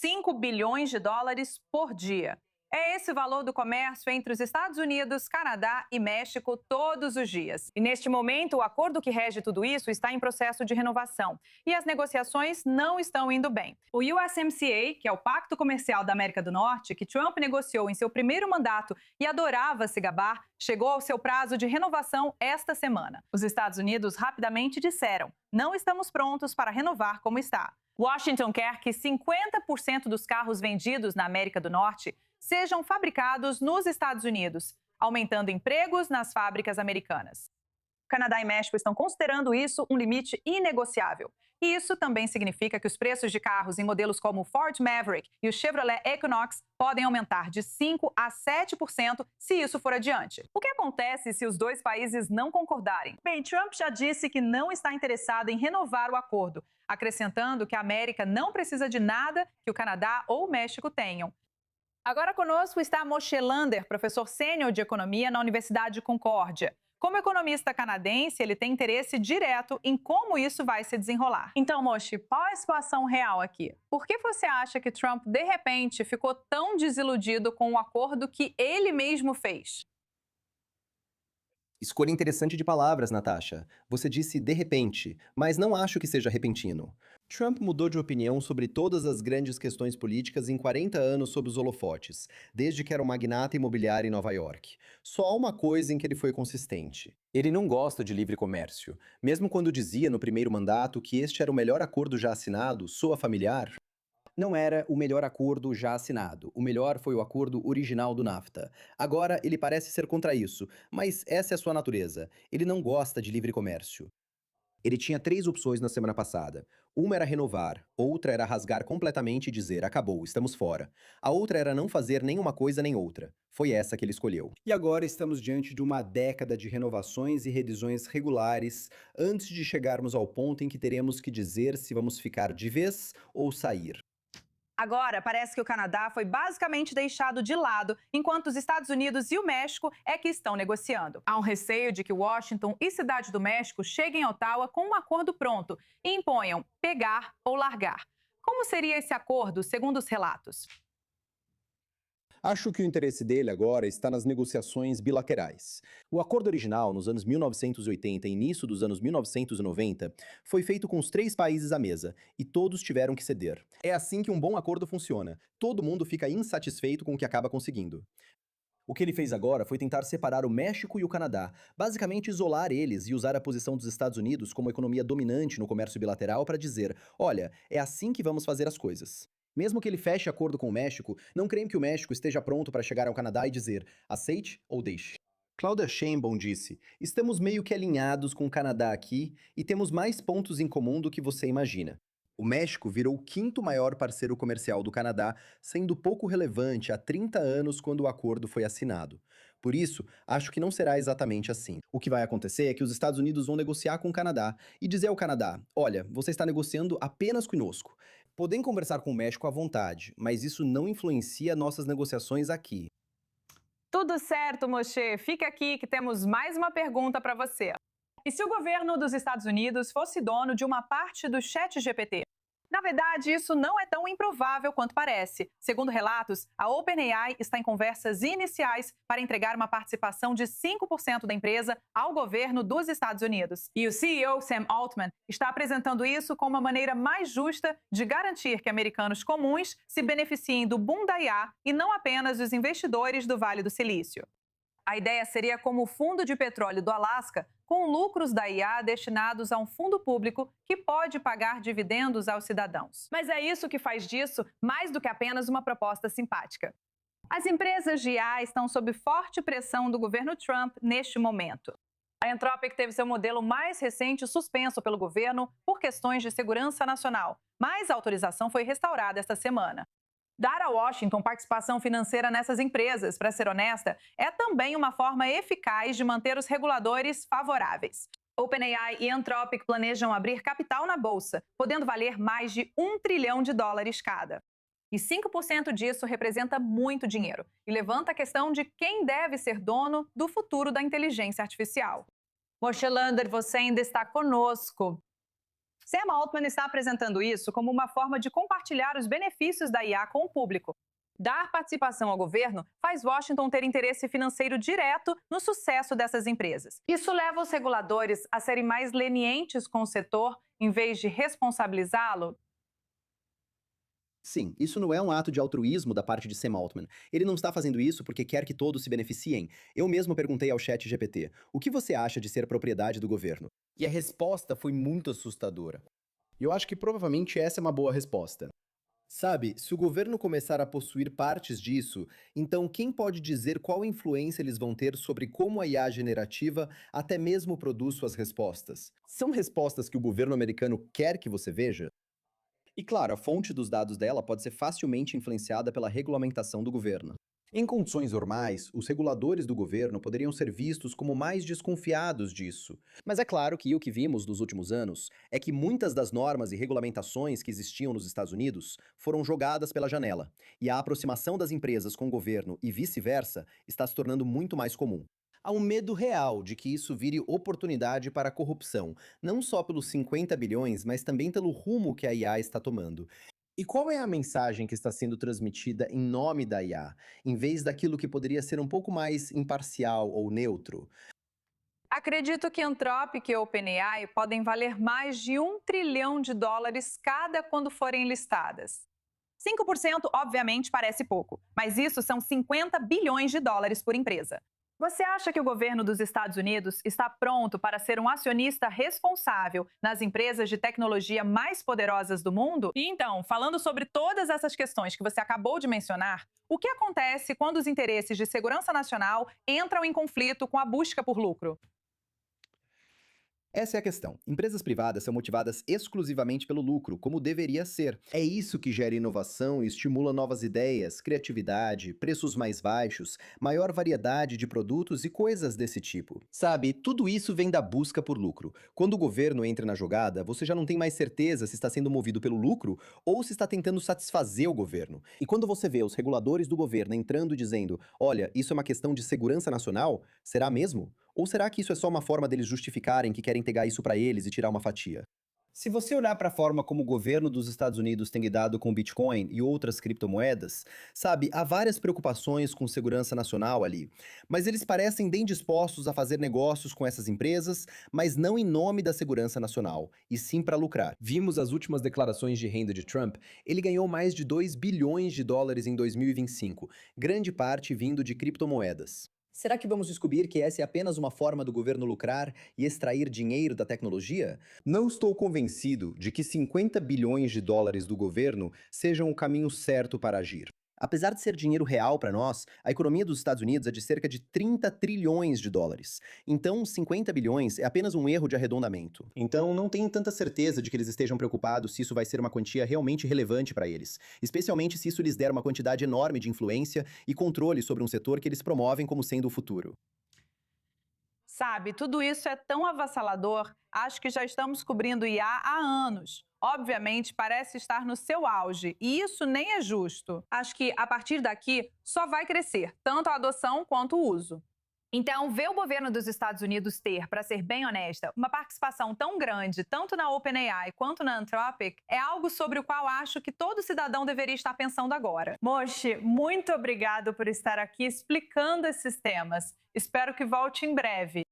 5 bilhões de dólares por dia. É esse o valor do comércio entre os Estados Unidos, Canadá e México todos os dias. E neste momento, o acordo que rege tudo isso está em processo de renovação. E as negociações não estão indo bem. O USMCA, que é o Pacto Comercial da América do Norte, que Trump negociou em seu primeiro mandato e adorava se gabar, chegou ao seu prazo de renovação esta semana. Os Estados Unidos rapidamente disseram: não estamos prontos para renovar como está. Washington quer que 50% dos carros vendidos na América do Norte sejam fabricados nos Estados Unidos, aumentando empregos nas fábricas americanas. Canadá e México estão considerando isso um limite inegociável. E isso também significa que os preços de carros em modelos como o Ford Maverick e o Chevrolet Equinox podem aumentar de 5% a 7% se isso for adiante. O que acontece se os dois países não concordarem? Bem, Trump já disse que não está interessado em renovar o acordo, acrescentando que a América não precisa de nada que o Canadá ou o México tenham. Agora conosco está Moshe Lander, professor sênior de economia na Universidade de Concórdia. Como economista canadense, ele tem interesse direto em como isso vai se desenrolar. Então, Moshe, qual é a situação real aqui? Por que você acha que Trump, de repente, ficou tão desiludido com o acordo que ele mesmo fez? Escolha interessante de palavras, Natasha. Você disse de repente, mas não acho que seja repentino. Trump mudou de opinião sobre todas as grandes questões políticas em 40 anos sob os holofotes, desde que era um magnata imobiliário em Nova York. Só há uma coisa em que ele foi consistente. Ele não gosta de livre comércio. Mesmo quando dizia no primeiro mandato que este era o melhor acordo já assinado, soa familiar? Não era o melhor acordo já assinado. O melhor foi o acordo original do NAFTA. Agora ele parece ser contra isso, mas essa é a sua natureza. Ele não gosta de livre comércio. Ele tinha 3 opções na semana passada. Uma era renovar, outra era rasgar completamente e dizer acabou, estamos fora. A outra era não fazer nenhuma coisa nem outra. Foi essa que ele escolheu. E agora estamos diante de uma década de renovações e revisões regulares antes de chegarmos ao ponto em que teremos que dizer se vamos ficar de vez ou sair. Agora, parece que o Canadá foi basicamente deixado de lado, enquanto os Estados Unidos e o México é que estão negociando. Há um receio de que Washington e Cidade do México cheguem a Ottawa com um acordo pronto e imponham pegar ou largar. Como seria esse acordo, segundo os relatos? Acho que o interesse dele agora está nas negociações bilaterais. O acordo original, nos anos 1980 e início dos anos 1990, foi feito com os 3 países à mesa, e todos tiveram que ceder. É assim que um bom acordo funciona. Todo mundo fica insatisfeito com o que acaba conseguindo. O que ele fez agora foi tentar separar o México e o Canadá, basicamente isolar eles e usar a posição dos Estados Unidos como economia dominante no comércio bilateral para dizer, olha, é assim que vamos fazer as coisas. Mesmo que ele feche acordo com o México, não creio que o México esteja pronto para chegar ao Canadá e dizer aceite ou deixe. Claudia Sheinbaum disse, estamos meio que alinhados com o Canadá aqui e temos mais pontos em comum do que você imagina. O México virou o 5º maior parceiro comercial do Canadá, sendo pouco relevante há 30 anos quando o acordo foi assinado. Por isso, acho que não será exatamente assim. O que vai acontecer é que os Estados Unidos vão negociar com o Canadá e dizer ao Canadá, olha, você está negociando apenas conosco. Podem conversar com o México à vontade, mas isso não influencia nossas negociações aqui. Tudo certo, Moshe. Fica aqui que temos mais uma pergunta para você. E se o governo dos Estados Unidos fosse dono de uma parte do ChatGPT? Na verdade, isso não é tão improvável quanto parece. Segundo relatos, a OpenAI está em conversas iniciais para entregar uma participação de 5% da empresa ao governo dos Estados Unidos. E o CEO Sam Altman está apresentando isso como uma maneira mais justa de garantir que americanos comuns se beneficiem do boom da IA e não apenas os investidores do Vale do Silício. A ideia seria como o Fundo de Petróleo do Alasca, com lucros da IA destinados a um fundo público que pode pagar dividendos aos cidadãos. Mas é isso que faz disso mais do que apenas uma proposta simpática. As empresas de IA estão sob forte pressão do governo Trump neste momento. A Anthropic teve seu modelo mais recente suspenso pelo governo por questões de segurança nacional, mas a autorização foi restaurada esta semana. Dar a Washington participação financeira nessas empresas, para ser honesta, é também uma forma eficaz de manter os reguladores favoráveis. OpenAI e Anthropic planejam abrir capital na bolsa, podendo valer mais de $1 trilhão cada. E 5% disso representa muito dinheiro e levanta a questão de quem deve ser dono do futuro da inteligência artificial. Moshe Lander, você ainda está conosco. Sam Altman está apresentando isso como uma forma de compartilhar os benefícios da IA com o público. Dar participação ao governo faz Washington ter interesse financeiro direto no sucesso dessas empresas. Isso leva os reguladores a serem mais lenientes com o setor, em vez de responsabilizá-lo? Sim, isso não é um ato de altruísmo da parte de Sam Altman. Ele não está fazendo isso porque quer que todos se beneficiem. Eu mesmo perguntei ao ChatGPT, o que você acha de ser propriedade do governo? E a resposta foi muito assustadora. E eu acho que provavelmente essa é uma boa resposta. Sabe, se o governo começar a possuir partes disso, então quem pode dizer qual influência eles vão ter sobre como a IA generativa até mesmo produz suas respostas? São respostas que o governo americano quer que você veja? E claro, a fonte dos dados dela pode ser facilmente influenciada pela regulamentação do governo. Em condições normais, os reguladores do governo poderiam ser vistos como mais desconfiados disso. Mas é claro que o que vimos nos últimos anos é que muitas das normas e regulamentações que existiam nos Estados Unidos foram jogadas pela janela, e a aproximação das empresas com o governo e vice-versa está se tornando muito mais comum. Há um medo real de que isso vire oportunidade para a corrupção, não só pelos 50 bilhões, mas também pelo rumo que a IA está tomando. E qual é a mensagem que está sendo transmitida em nome da IA, em vez daquilo que poderia ser um pouco mais imparcial ou neutro? Acredito que Anthropic e OpenAI podem valer mais de US$ 1 trilhão cada quando forem listadas. 5%, obviamente, parece pouco, mas isso são US$ 50 bilhões por empresa. Você acha que o governo dos Estados Unidos está pronto para ser um acionista responsável nas empresas de tecnologia mais poderosas do mundo? E então, falando sobre todas essas questões que você acabou de mencionar, o que acontece quando os interesses de segurança nacional entram em conflito com a busca por lucro? Essa é a questão. Empresas privadas são motivadas exclusivamente pelo lucro, como deveria ser. É isso que gera inovação e estimula novas ideias, criatividade, preços mais baixos, maior variedade de produtos e coisas desse tipo. Sabe, tudo isso vem da busca por lucro. Quando o governo entra na jogada, você já não tem mais certeza se está sendo movido pelo lucro ou se está tentando satisfazer o governo. E quando você vê os reguladores do governo entrando e dizendo, olha, isso é uma questão de segurança nacional, será mesmo? Ou será que isso é só uma forma deles justificarem que querem pegar isso para eles e tirar uma fatia? Se você olhar para a forma como o governo dos Estados Unidos tem lidado com o Bitcoin e outras criptomoedas, sabe, há várias preocupações com segurança nacional ali. Mas eles parecem bem dispostos a fazer negócios com essas empresas, mas não em nome da segurança nacional, e sim para lucrar. Vimos as últimas declarações de renda de Trump. Ele ganhou mais de US$ 2 bilhões em 2025, grande parte vindo de criptomoedas. Será que vamos descobrir que essa é apenas uma forma do governo lucrar e extrair dinheiro da tecnologia? Não estou convencido de que US$ 50 bilhões do governo sejam o caminho certo para agir. Apesar de ser dinheiro real para nós, a economia dos Estados Unidos é de cerca de US$ 30 trilhões. Então, 50 bilhões é apenas um erro de arredondamento. Então, não tenho tanta certeza de que eles estejam preocupados se isso vai ser uma quantia realmente relevante para eles, especialmente se isso lhes der uma quantidade enorme de influência e controle sobre um setor que eles promovem como sendo o futuro. Sabe, tudo isso é tão avassalador, acho que já estamos cobrindo IA há anos. Obviamente, parece estar no seu auge, e isso nem é justo. Acho que, a partir daqui, só vai crescer, tanto a adoção quanto o uso. Então, ver o governo dos Estados Unidos ter, para ser bem honesta, uma participação tão grande, tanto na OpenAI quanto na Anthropic, é algo sobre o qual acho que todo cidadão deveria estar pensando agora. Moshi, muito obrigado por estar aqui explicando esses temas. Espero que volte em breve.